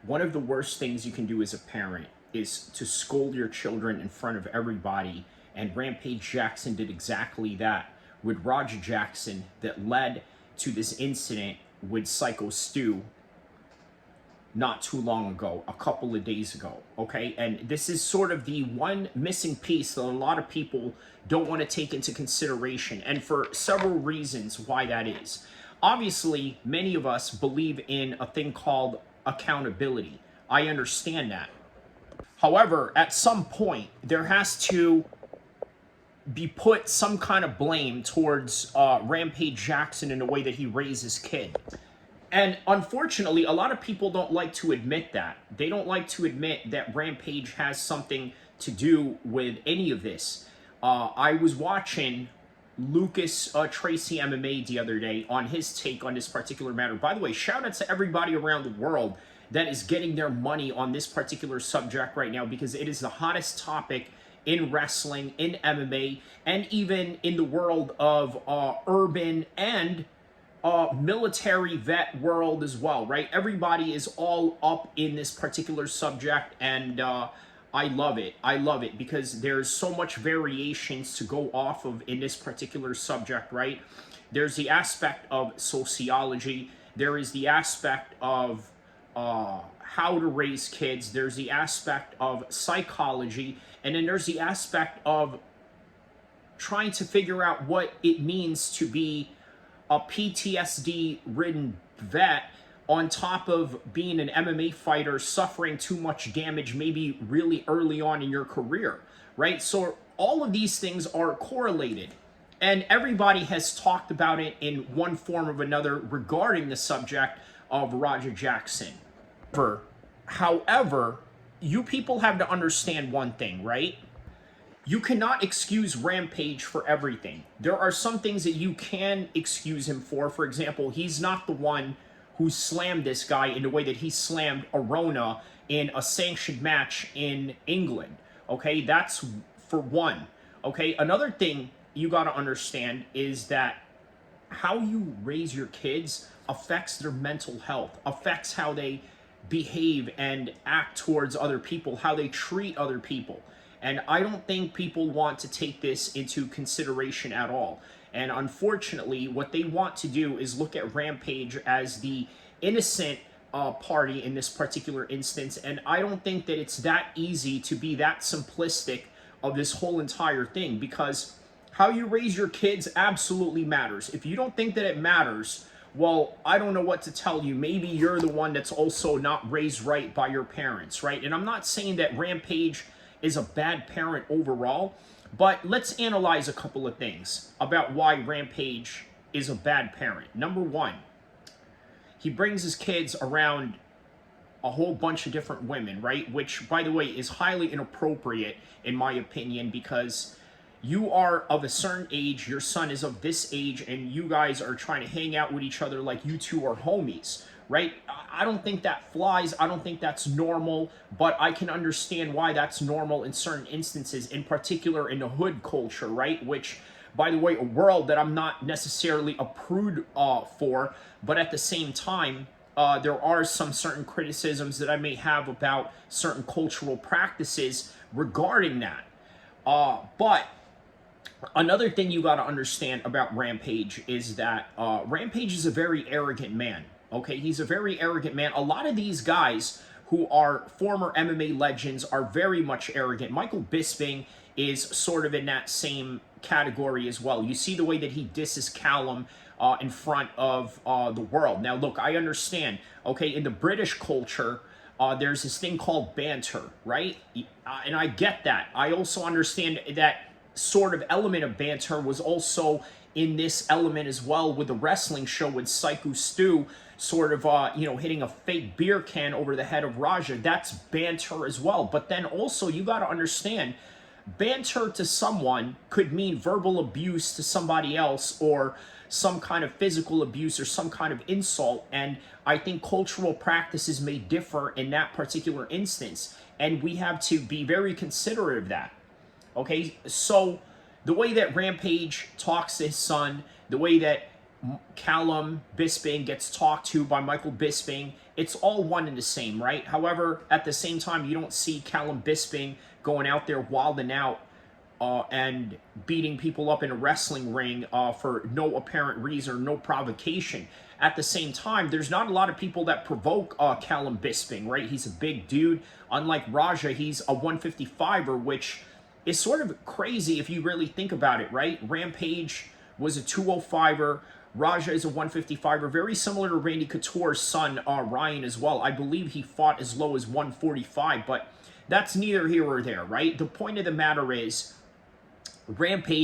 One of the worst things you can do as a parent is to scold your children in front of everybody. And Rampage Jackson did exactly that with Roger Jackson, that led to this incident with Psycho Stu not too long ago, a couple of days ago, okay? And this is sort of the one missing piece that a lot of people don't want to take into consideration, and for several reasons why that is. Obviously, many of us believe in a thing called accountability. I understand that. However, at some point, there has to be put some kind of blame towards Rampage Jackson in the way that he raised his kid. And unfortunately, a lot of people don't like to admit that. They don't like to admit that Rampage has something to do with any of this. I was watching Lucas Tracy MMA the other day on his take on this particular matter. By the way, shout out to everybody around the world that is getting their money on this particular subject right now, because it is the hottest topic in wrestling, in MMA, and even in the world of urban and military vet world as well, right? Everybody is all up in this particular subject, and I love it. I love it because there's so much variations to go off of in this particular subject, right? There's the aspect of sociology. There is the aspect of how to raise kids. There's the aspect of psychology. And then there's the aspect of trying to figure out what it means to be a PTSD-ridden vet on top of being an MMA fighter suffering too much damage maybe really early on in your career, right? So all of these things are correlated, and everybody has talked about it in one form or another regarding the subject of Roger Jackson. However, you people have to understand one thing, right? You cannot excuse Rampage for everything. There are some things that you can excuse him for. For example, he's not the one who slammed this guy in the way that he slammed Arona in a sanctioned match in England. Okay, that's for one. Okay, another thing you got to understand is that how you raise your kids affects their mental health, affects how they behave and act towards other people, how they treat other people. And I don't think people want to take this into consideration at all. And unfortunately, what they want to do is look at Rampage as the innocent party in this particular instance. And I don't think that it's that easy to be that simplistic of this whole entire thing, because how you raise your kids absolutely matters. If you don't think that it matters, well, I don't know what to tell you. Maybe you're the one that's also not raised right by your parents, right? And I'm not saying that Rampage is a bad parent overall, but let's analyze a couple of things about why Rampage is a bad parent. Number one, he brings his kids around a whole bunch of different women, right? Which, by the way, is highly inappropriate in my opinion, because you are of a certain age, your son is of this age, and you guys are trying to hang out with each other like you two are homies, right? I don't think that flies. I don't think that's normal, but I can understand why that's normal in certain instances, in particular in the hood culture, right? Which, by the way, a world that I'm not necessarily a prude for, but at the same time, there are some certain criticisms that I may have about certain cultural practices regarding that. But another thing you got to understand about Rampage is that Rampage is a very arrogant man. Okay, he's a very arrogant man. A lot of these guys who are former MMA legends are very much arrogant. Michael Bisping is sort of in that same category as well. You see the way that he disses Callum in front of the world. Now, look, I understand. Okay, in the British culture, there's this thing called banter, right? And I get that. I also understand that sort of element of banter was also in this element as well with the wrestling show with Psycho Stu sort of, hitting a fake beer can over the head of Raja. That's banter as well. But then also you got to understand, banter to someone could mean verbal abuse to somebody else, or some kind of physical abuse, or some kind of insult. And I think cultural practices may differ in that particular instance. And we have to be very considerate of that. Okay, so the way that Rampage talks to his son, the way that Callum Bisping gets talked to by Michael Bisping. It's all one and the same, right? However, at the same time, you don't see Callum Bisping going out there wilding out and beating people up in a wrestling ring for no apparent reason, no provocation. At the same time, there's not a lot of people that provoke Callum Bisping, right? He's a big dude. Unlike Raja, he's a 155er, which is sort of crazy if you really think about it, right? Rampage was a 205er. Raja is a 155er, very similar to Randy Couture's son, Ryan, as well. I believe he fought as low as 145, but that's neither here or there, right? The point of the matter is, Rampage